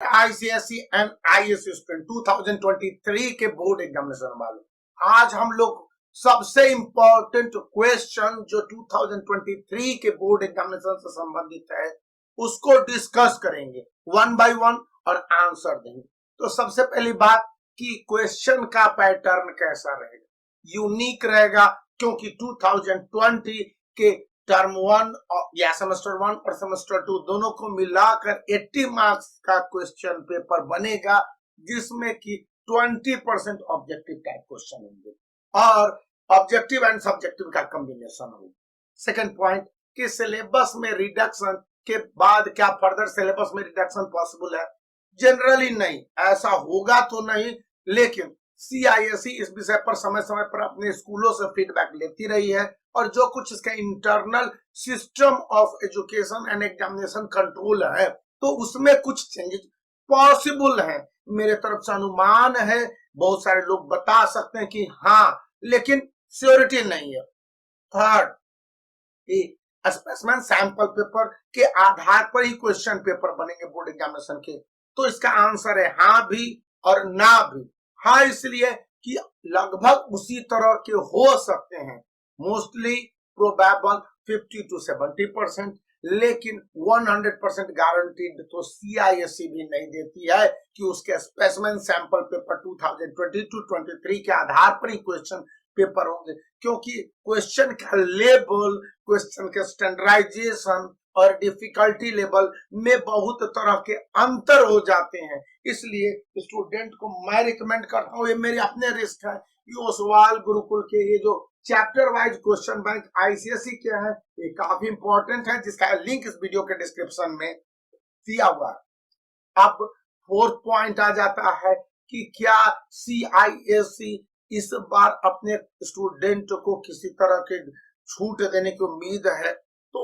ICSE and ISC student 2023 के board examination वाले, आज हम लोग सबसे इंपॉर्टेंट क्वेश्चन जो 2023 के बोर्ड एग्जामिनेशन से संबंधित है उसको डिस्कस करेंगे वन बाय वन और आंसर देंगे। तो सबसे पहली बात कि क्वेश्चन का पैटर्न कैसा रहेगा, यूनिक रहेगा, क्योंकि 2020 के टर्म 1 या सेमेस्टर 1 और सेमेस्टर 2 दोनों को मिलाकर 80 मार्क्स का क्वेश्चन पेपर बनेगा, जिसमें कि 20% ऑब्जेक्टिव टाइप क्वेश्चन होंगे और ऑब्जेक्टिव एंड सब्जेक्टिव का कॉम्बिनेशन होगा। सेकंड पॉइंट कि सिलेबस में रिडक्शन के बाद क्या फर्दर सिलेबस में रिडक्शन पॉसिबल है? जनरली नहीं, ऐसा होगा तो नहीं, लेकिन सीआईएसई इस विषय पर समय समय पर अपने स्कूलों से फीडबैक लेती रही है और जो कुछ इसका internal system of education and examination control है तो उसमें कुछ चेंजेस पॉसिबल है। मेरे तरफ से अनुमान है, बहुत सारे लोग बता सकते हैं कि हाँ, लेकिन श्योरिटी नहीं है। थर्ड, स्पेसिमेन सैंपल पेपर के आधार पर ही क्वेश्चन पेपर बनेंगे बोर्ड एग्जामिनेशन के, तो इसका आंसर है हाँ भी और ना भी। हाँ इसलिए कि लगभग उसी तरह के हो सकते हैं, मोस्टली प्रोबेबल 50 to 70%, लेकिन 100% गारंटीड तो सीआईएससी भी नहीं देती है कि उसके स्पेसिमेन सैंपल पेपर 2022-23 के आधार पर ही क्वेश्चन पेपर होंगे, क्योंकि क्वेश्चन का लेवल, क्वेश्चन के स्टैंडर्डाइजेशन और डिफिकल्टी लेवल में बहुत तरह के अंतर हो जाते हैं। इसलिए स्टूडेंट को मैं रिकमेंड करता हूँ, ये मेरे अपने रिस्क है, कि ओसवाल गुरुकुल के ये जो chapter wise question bank ICSE के हैं ये काफी इंपॉर्टेंट है, जिसका लिंक इस वीडियो के डिस्क्रिप्शन में दिया हुआ है। अब फोर्थ पॉइंट आ जाता है कि क्या सीआईएसई इस बार अपने स्टूडेंट को किसी तरह के छूट देने की उम्मीद है? तो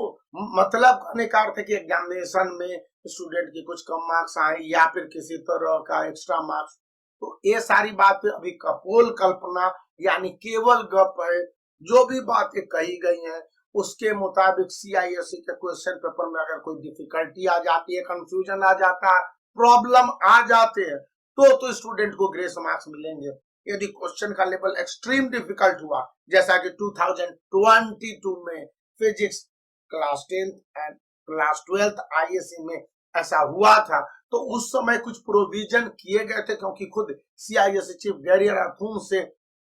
मतलब कहने का अर्थ है कि एग्जामिनेशन में स्टूडेंट की कुछ कम मार्क्स आए या फिर किसी तरह का एक्स्ट्रा मार्क्स, तो ये सारी बातें अभी कपोल कल्पना यानी केवल गप है। जो भी बातें कही गई हैं उसके मुताबिक सीआईएसई के क्वेश्चन पेपर में अगर कोई डिफिकल्टी आ जाती है, कंफ्यूजन आ जाता है, प्रॉब्लम आ जाते हैं, तो स्टूडेंट को ग्रेस मार्क्स मिलेंगे। यदि क्वेश्चन का लेवल एक्सट्रीम डिफिकल्ट हुआ, जैसा कि 2022 में physics class 10th and class 12th ISC में ऐसा हुआ था, तो उस समय कुछ प्रोविजन किए गए थे, क्योंकि खुद सीआईएससी चीफ गैरी राथून से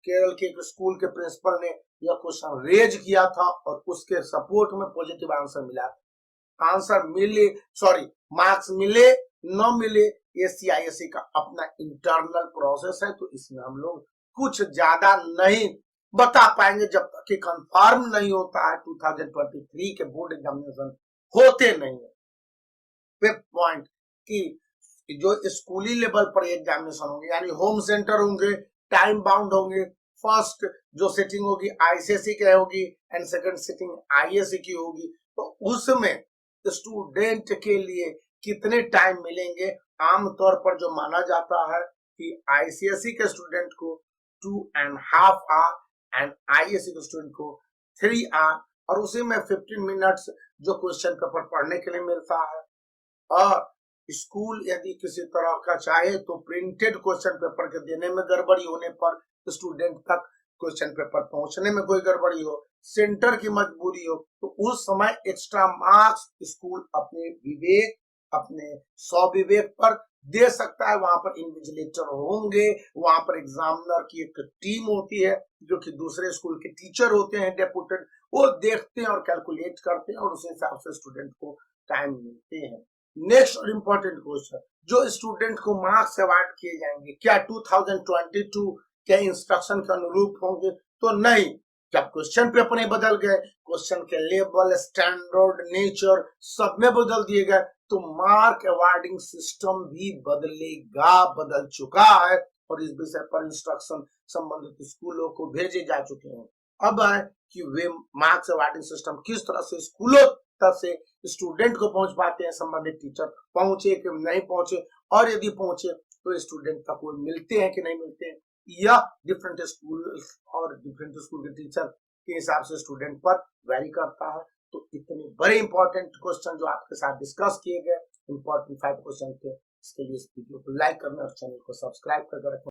केरल के एक स्कूल के प्रिंसिपल ने यह क्वेश्चन रेज किया था और उसके सपोर्ट में पॉजिटिव आंसर मिला। आंसर मिले, सॉरी, मार्क्स मिले न मिले, ये सीआईएससी का अपना इंटरनल प्रोसेस है, तो इसमें हम लोग कुछ ज्यादा नहीं बता पाएंगे जब तक कि कंफर्म नहीं होता है। 2023 के बोर्ड एग्जामिनेशन होते नहीं है। फिफ्थ पॉइंट कि जो स्कूली लेवल पर एग्जामिनेशन होंगे यानी होम सेंटर होंगे, टाइम बाउंड होंगे, फर्स्ट जो सेटिंग होगी आईसीएसई की होगी एंड सेकंड सेटिंग आईएससी की होगी, तो उसमें स्टूडेंट के लिए कितने टाइम मिलेंगे? आमतौर पर जो माना जाता है कि आईसीएसई के स्टूडेंट को 2.5 आवर एंड आईएससी के स्टूडेंट को 3 आवर, और उसी में 15 मिनट्स जो क्वेश्चन पेपर पढ़ने के लिए मिलता है। और स्कूल यदि किसी तरह का चाहे तो प्रिंटेड क्वेश्चन पेपर के देने में गड़बड़ी होने पर स्टूडेंट तक क्वेश्चन पेपर पहुंचने में कोई गड़बड़ी हो, सेंटर की मजबूरी हो, तो उस समय एक्स्ट्रा मार्क्स स्कूल अपने विवेक, अपने स्वविवेक पर दे सकता है। वहां पर इन्विजिलेटर होंगे, वहां पर एग्जामिनर की एक टीम होती है जो कि दूसरे स्कूल के टीचर होते हैं डेपुटेड, वो देखते हैं और कैलकुलेट करते हैं और उस हिसाब से स्टूडेंट को टाइम मिलते हैं। नेक्स्ट और इम्पोर्टेंट क्वेश्चन, जो स्टूडेंट को मार्क्स अवार्ड किए जाएंगे क्या 2022 के इंस्ट्रक्शन के अनुरूप होंगे? तो नहीं, जब क्वेश्चन पेपर नहीं बदल गए, क्वेश्चन के लेवल, स्टैंडर्ड, नेचर सब में बदल दिए गए, तो मार्क अवार्डिंग सिस्टम भी बदलेगा, बदल चुका है और इस विषय पर इंस्ट्रक्शन संबंधित स्कूलों को भेजे जा चुके हैं। अब है कि वे मार्क्स अवार्डिंग सिस्टम किस तरह से स्कूलों तक से स्टूडेंट को पहुंच पाते हैं, संबंधित टीचर पहुंचे कि नहीं पहुंचे, और यदि पहुंचे तो स्टूडेंट तक वो मिलते हैं कि नहीं मिलते हैं, या डिफरेंट स्कूल और डिफरेंट स्कूल के टीचर के हिसाब से स्टूडेंट पर वेरी करता है। तो इतने बड़े इंपॉर्टेंट क्वेश्चन जो आपके साथ डिस्कस किए गए, इंपॉर्टेंट 5 क्वेश्चन थे, इसके लिए इस वीडियो को लाइक करना और चैनल को सब्सक्राइब करके रखना।